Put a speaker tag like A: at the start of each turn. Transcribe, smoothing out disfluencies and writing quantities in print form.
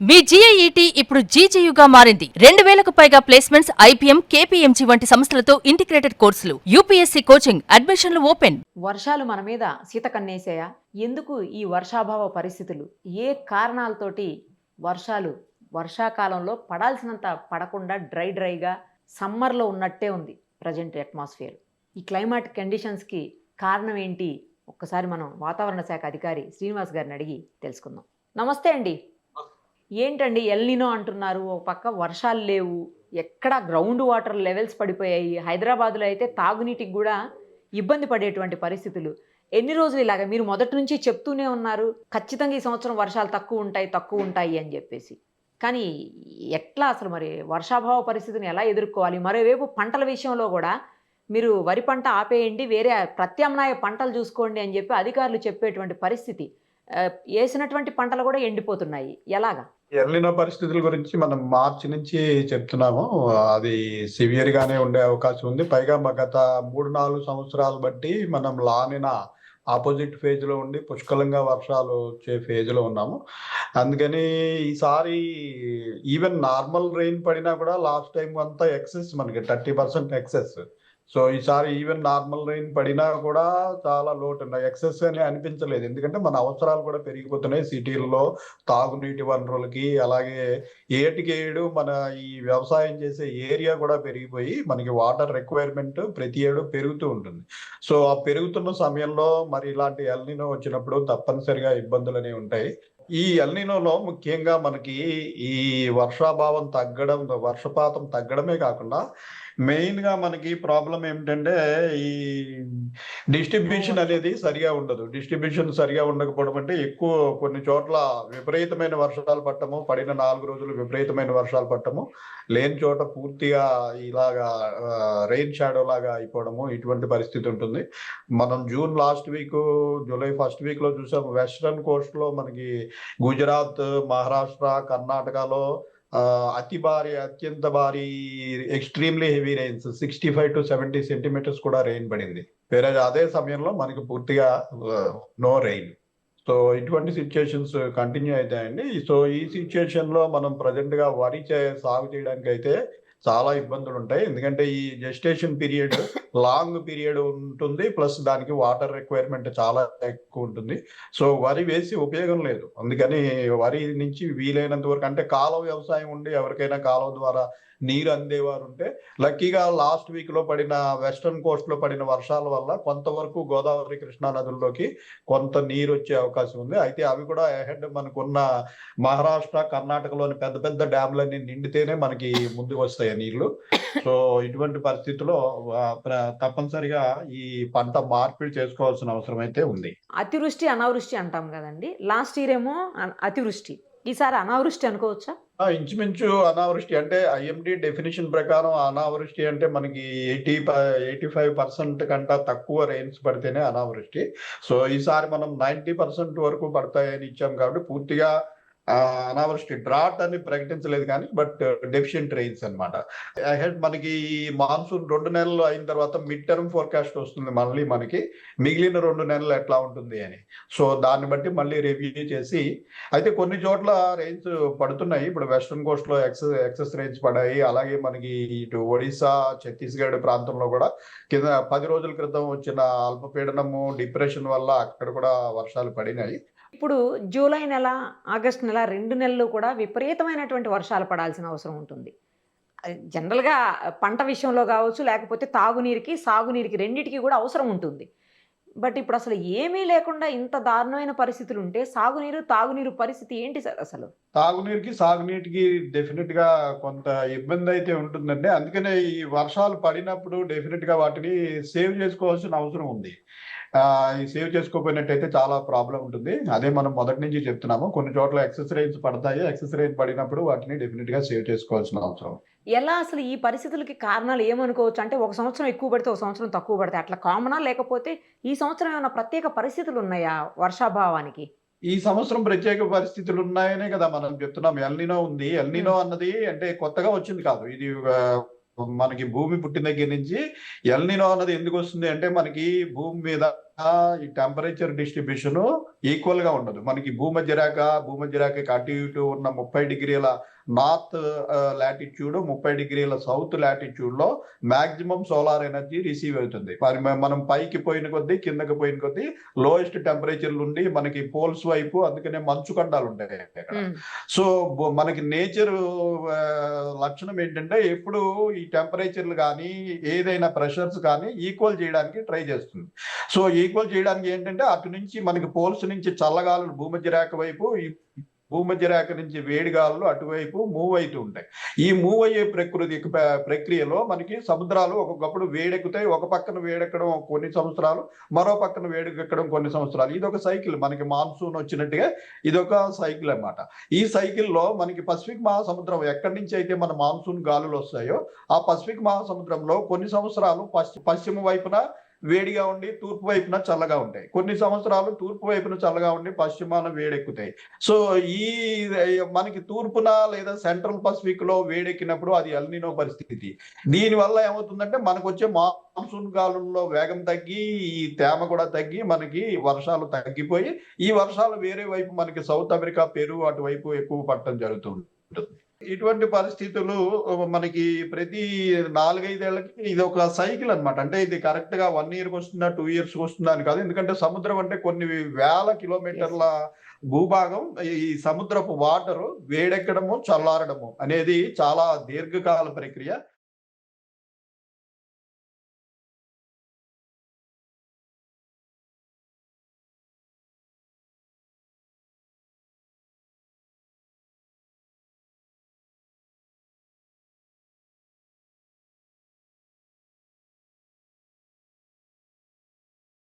A: మీ జీఐఈటీ ఇప్పుడు జీజేయుగా మారింది. 2000కు పైగా ప్లేస్మెంట్స్, ఐపీఎం, కేపీఎంజీ వంటి సంస్థలతో ఇంటిగ్రేటెడ్ కోర్సులు, యూపీఎస్సీ కోచింగ్, అడ్మిషన్లు ఓపెన్.
B: వర్షాలు మన మీద సీత కన్నేసాయా? ఎందుకు ఈ వర్షాభావ పరిస్థితులు? ఏ కారణాలతోటి వర్షాలు వర్షాకాలంలో పడాల్సినంత పడకుండా డ్రైగా సమ్మర్లో ఉన్నట్టే ఉంది ప్రజెంట్ అట్మాస్ఫియర్. ఈ క్లైమాట్ కండిషన్స్కి కారణం ఏంటి? ఒక్కసారి మనం వాతావరణ శాఖ అధికారి శ్రీనివాస్ గారిని అడిగి తెలుసుకుందాం. నమస్తే అండి. ఏంటండి ఎల్నినో అంటున్నారు, ఒక పక్క వర్షాలు లేవు, ఎక్కడ గ్రౌండ్ వాటర్ లెవెల్స్ పడిపోయాయి. హైదరాబాద్లో అయితే తాగునీటికి కూడా ఇబ్బంది పడేటువంటి పరిస్థితులు. ఎన్ని రోజులు ఇలాగ? మీరు మొదటి నుంచి చెప్తూనే ఉన్నారు ఖచ్చితంగా ఈ సంవత్సరం వర్షాలు తక్కువ ఉంటాయి అని చెప్పేసి. కానీ ఎట్లా అసలు మరి వర్షాభావ పరిస్థితిని ఎలా ఎదుర్కోవాలి? మరోవైపు పంటల విషయంలో కూడా మీరు వరి పంట ఆపేయండి, వేరే ప్రత్యామ్నాయ పంటలు చూసుకోండి అని చెప్పి అధికారులు చెప్పేటువంటి పరిస్థితి. వేసినటువంటి పంటలు కూడా ఎండిపోతున్నాయి. ఎలాగా?
C: ఎల్నినో పరిస్థితుల గురించి మనం మార్చి నుంచి చెప్తున్నాము. అది సివియర్ గానే ఉండే అవకాశం ఉంది. పైగా గత 3-4 సంవత్సరాలు బట్టి మనం లానిన ఆపోజిట్ ఫేజ్ లో ఉండి పుష్కలంగా వర్షాలు వచ్చే ఫేజ్ లో ఉన్నాము. అందుకని ఈసారి ఈవెన్ నార్మల్ రెయిన్ పడినా కూడా లాస్ట్ టైం అంతా ఎక్సెస్, మనకి 30% ఎక్సెస్. సో ఈసారి ఈవెన్ నార్మల్ రెయిన్ పడినా కూడా చాలా లోటు ఉన్నాయి. ఎక్సెస్ అని అనిపించలేదు, ఎందుకంటే మన అవసరాలు కూడా పెరిగిపోతున్నాయి సిటీల్లో తాగునీటి వనరులకి. అలాగే ఏటికేడు మన ఈ వ్యవసాయం చేసే ఏరియా కూడా పెరిగిపోయి మనకి వాటర్ రిక్వైర్మెంట్ ప్రతి ఏడు పెరుగుతూ ఉంటుంది. సో ఆ పెరుగుతున్న సమయంలో మరి ఇలాంటి ఎల్నినో వచ్చినప్పుడు తప్పనిసరిగా ఇబ్బందులు అనేవి ఉంటాయి. ఈ ఎల్నినోలో ముఖ్యంగా మనకి ఈ వర్షాభావం తగ్గడం, వర్షపాతం తగ్గడమే కాకుండా మెయిన్ గా మనకి ప్రాబ్లం ఏమిటంటే ఈ డిస్ట్రిబ్యూషన్ అనేది సరిగా ఉండదు. డిస్ట్రిబ్యూషన్ సరిగా ఉండకపోవడం అంటే ఎక్కువ కొన్ని చోట్ల విపరీతమైన వర్షాలు పట్టము, పడిన 4 రోజులు విపరీతమైన వర్షాలు పట్టము, లేని చోట పూర్తిగా ఇలాగా రెయిన్ షాడో లాగా అయిపోవడము, ఇటువంటి పరిస్థితి ఉంటుంది. మనం June last week, July first week లో చూసాం. వెస్ట్రన్ కోస్ట్ లో మనకి గుజరాత్, మహారాష్ట్ర, కర్ణాటకలో అత్యంత భారీ extremely heavy rains 65 to 70 centimetres కూడా రెయిన్ పడింది. వేరే అదే సమయంలో మనకి పూర్తిగా నో రెయిన్. సో ఇటువంటి సిచ్యుయేషన్స్ కంటిన్యూ అవుతాయండి. సో ఈ సిచ్యుయేషన్ లో మనం ప్రజెంట్ గా వరి సాగు చేయడానికి అయితే చాలా ఇబ్బందులు ఉంటాయి. ఎందుకంటే ఈ జెస్టేషన్ పీరియడ్ లాంగ్ పీరియడ్ ఉంటుంది, ప్లస్ దానికి వాటర్ రిక్వైర్మెంట్ చాలా ఎక్కువ ఉంటుంది. సో వరి వేసి ఉపయోగం లేదు. అందుకని వరి నుంచి వీలైనంత వరకు, అంటే కాలువ వ్యవసాయం ఉండి ఎవరికైనా కాలువ ద్వారా నీరు అందేవారు ఉంటే, లక్కీగా లాస్ట్ వీక్ లో పడిన వెస్ట్రన్ కోస్ట్ లో పడిన వర్షాల వల్ల కొంతవరకు గోదావరి, కృష్ణా నదుల్లోకి కొంత నీరు వచ్చే అవకాశం ఉంది. అయితే అవి కూడా అహెడ్ మనకున్న మహారాష్ట్ర, కర్ణాటకలోని పెద్ద పెద్ద డ్యామ్లన్నీ నిండితేనే మనకి ముందుకు వస్తాయి నీళ్లు. సో ఇటువంటి పరిస్థితుల్లో తప్పనిసరిగా ఈ పంట మార్పిడి చేసుకోవాల్సిన అవసరం అయితే ఉంది.
B: అతివృష్టి అనావృష్టి అంటాం కదండి. లాస్ట్ ఇయర్ ఏమో అతివృష్టి, ఈసారి అనావృష్టి అనుకోవచ్చా?
C: ఇంచుమించు అనావృష్టి. అంటే ఐఎండి డెఫినేషన్ ప్రకారం అనావృష్టి అంటే మనకి 85% కంటే తక్కువ రెయిన్స్ పడితేనే అనావృష్టి. సో ఈసారి మనం 90% వరకు పడతాయని ఇచ్చాం కాబట్టి పూర్తిగా అనావృష్టి, డ్రాట్ అని ప్రకటించలేదు కానీ బట్ డెఫిషియెంట్ రెయిన్స్ అనమాట. అహెడ్ మనకి ఈ మాన్సూన్ 2 నెలలు అయిన తర్వాత మిడ్ టర్మ్ ఫోర్కాస్ట్ వస్తుంది మళ్ళీ మనకి, మిగిలిన 2 నెలలు ఎట్లా ఉంటుంది అని. సో దాన్ని బట్టి మళ్ళీ రివ్యూ చేసి, అయితే కొన్ని చోట్ల రెయిన్స్ పడుతున్నాయి. ఇప్పుడు వెస్ట్రన్ కోస్ట్ లో ఎక్సెస్ రెయిన్స్ పడాయి. అలాగే మనకి ఇటు ఒడిశా, ఛత్తీస్గఢ్ ప్రాంతంలో కూడా కింద 10 రోజుల క్రితం వచ్చిన అల్పపీడనము, డిప్రెషన్ వల్ల అక్కడ కూడా వర్షాలు పడినాయి.
B: ఇప్పుడు జూలై నెల, ఆగస్టు నెల 2 నెలలు కూడా విపరీతమైనటువంటి వర్షాలు పడాల్సిన అవసరం ఉంటుంది. జనరల్గా పంట విషయంలో కావచ్చు, లేకపోతే తాగునీరుకి, సాగునీరుకి, రెండింటికి కూడా అవసరం ఉంటుంది. బట్ ఇప్పుడు అసలు ఏమీ లేకుండా ఇంత దారుణమైన పరిస్థితులు ఉంటే తాగునీరు పరిస్థితి ఏంటి సార్ అసలు?
C: తాగునీరుకి, సాగునీటికి డెఫినెట్ గా కొంత ఇబ్బంది అయితే ఉంటుందండి. అందుకనే ఈ వర్షాలు పడినప్పుడు డెఫినెట్ గా వాటిని సేవ్ చేసుకోవాల్సిన అవసరం ఉంది. ఈ సేవ్ చేసుకోకపోయినట్టయితే చాలా ప్రాబ్లం ఉంటుంది. అదే మనం మొదటి నుంచి చెప్తున్నాము. కొన్ని చోట్ల ఎక్సెస్ రెయిన్స్ పడతాయి. ఎక్సెస్ రెయిన్ పడినప్పుడు వాటిని డెఫినెట్ గా సేవ్ చేసుకోవాల్సిన అవసరం.
B: ఎలా అసలు ఈ పరిస్థితులకి కారణాలు ఏమనుకోవచ్చు? అంటే ఒక సంవత్సరం ఎక్కువ పడితే, ఒక సంవత్సరం తక్కువ పడితే అట్లా కామనా, లేకపోతే ఈ సంవత్సరం ఏమైనా ప్రత్యేక పరిస్థితులు ఉన్నాయా వర్షాభావానికి?
C: ఈ సంవత్సరం ప్రత్యేక పరిస్థితులు ఉన్నాయనే కదా మనం చెప్తున్నాం. ఎల్నినో ఉంది. ఎల్నినో అన్నది అంటే కొత్తగా వచ్చింది కాదు. ఇది మనకి భూమి పుట్టిన దగ్గర నుంచి ఎల్నినో అన్నది ఎందుకు వస్తుంది అంటే, మనకి భూమి మీద ఈ టెంపరేచర్ డిస్ట్రిబ్యూషన్ ఈక్వల్ గా ఉండదు. మనకి భూమధ్యరేఖకి అటు ఇటు ఉన్న 30 డిగ్రీల నార్త్ లాటిట్యూడ్, 30 డిగ్రీల సౌత్ లాటిట్యూడ్ లో మాక్సిమం సోలార్ ఎనర్జీ రిసీవ్ అవుతుంది. మనం పైకి పోయిన కొద్దీ కిందకి పోయిన కొద్దీ లోయెస్ట్ టెంపరేచర్ నుండి మనకి పోల్స్ వైపు, అందుకనే మంచు ఖండాలు ఉంటాయి అక్కడ. సో మనకి నేచర్ లక్షణం ఏంటంటే ఎప్పుడు ఈ టెంపరేచర్లు కానీ ఏదైనా ప్రెషర్స్ కానీ ఈక్వల్ చేయడానికి ట్రై చేస్తుంది. సో ఈక్వల్ చేయడానికి ఏంటంటే అటు నుంచి మనకి పోల్స్ నుంచి చల్లగాలులు భూమధ్యరేఖ వైపు, ఈ భూమధ్యరేఖ నుంచి వేడిగాలులు అటువైపు మూవ్ అవుతూ ఉంటాయి. ఈ మూవ్ అయ్యే ప్రక్రియలో మనకి సముద్రాలు ఒక్కొక్కప్పుడు వేడెక్కుతాయి. ఒక పక్కన వేడెక్కడం కొన్ని సంవత్సరాలు, మరో పక్కన వేడెక్కడం కొన్ని సంవత్సరాలు. ఇది ఒక సైకిల్. మనకి మాన్సూన్ వచ్చినట్టుగా ఇదొక సైకిల్ అన్నమాట. ఈ సైకిల్లో మనకి పసిఫిక్ మహాసముద్రం ఎక్కడి నుంచి అయితే మన మాన్సూన్ గాలులు వస్తాయో ఆ పసిఫిక్ మహాసముద్రంలో కొన్ని సంవత్సరాలు పశ్చిమ వైపున వేడిగా ఉండి తూర్పు వైపున చల్లగా ఉంటాయి. కొన్ని సంవత్సరాలు తూర్పు వైపున చల్లగా ఉండి పశ్చిమాన వేడెక్కుతాయి. సో ఈ మనకి తూర్పున లేదా సెంట్రల్ పసిఫిక్ లో వేడెక్కినప్పుడు అది ఎల్నినో పరిస్థితి. దీనివల్ల ఏమవుతుందంటే మనకు వచ్చే మాన్సూన్ గాలుల్లో వేగం తగ్గి, ఈ తేమ కూడా తగ్గి, మనకి వర్షాలు తగ్గిపోయి ఈ వర్షాలు వేరే వైపు మనకి సౌత్ అమెరికా, పెరు అటువైపు ఎక్కువ పడటం జరుగుతుంది. ఇటువంటి పరిస్థితులు మనకి ప్రతి 4-5 ఏళ్ళకి ఇది ఒక సైకిల్ అన్నమాట. అంటే ఇది కరెక్ట్ గా 1 ఇయర్కి వస్తుందా, 2 ఇయర్స్ వస్తుందా అని కాదు. ఎందుకంటే సముద్రం అంటే కొన్ని వేల కిలోమీటర్ల భూభాగం. ఈ సముద్రపు వాటర్ వేడెక్కడము, చల్లారడము అనేది చాలా దీర్ఘకాల ప్రక్రియ.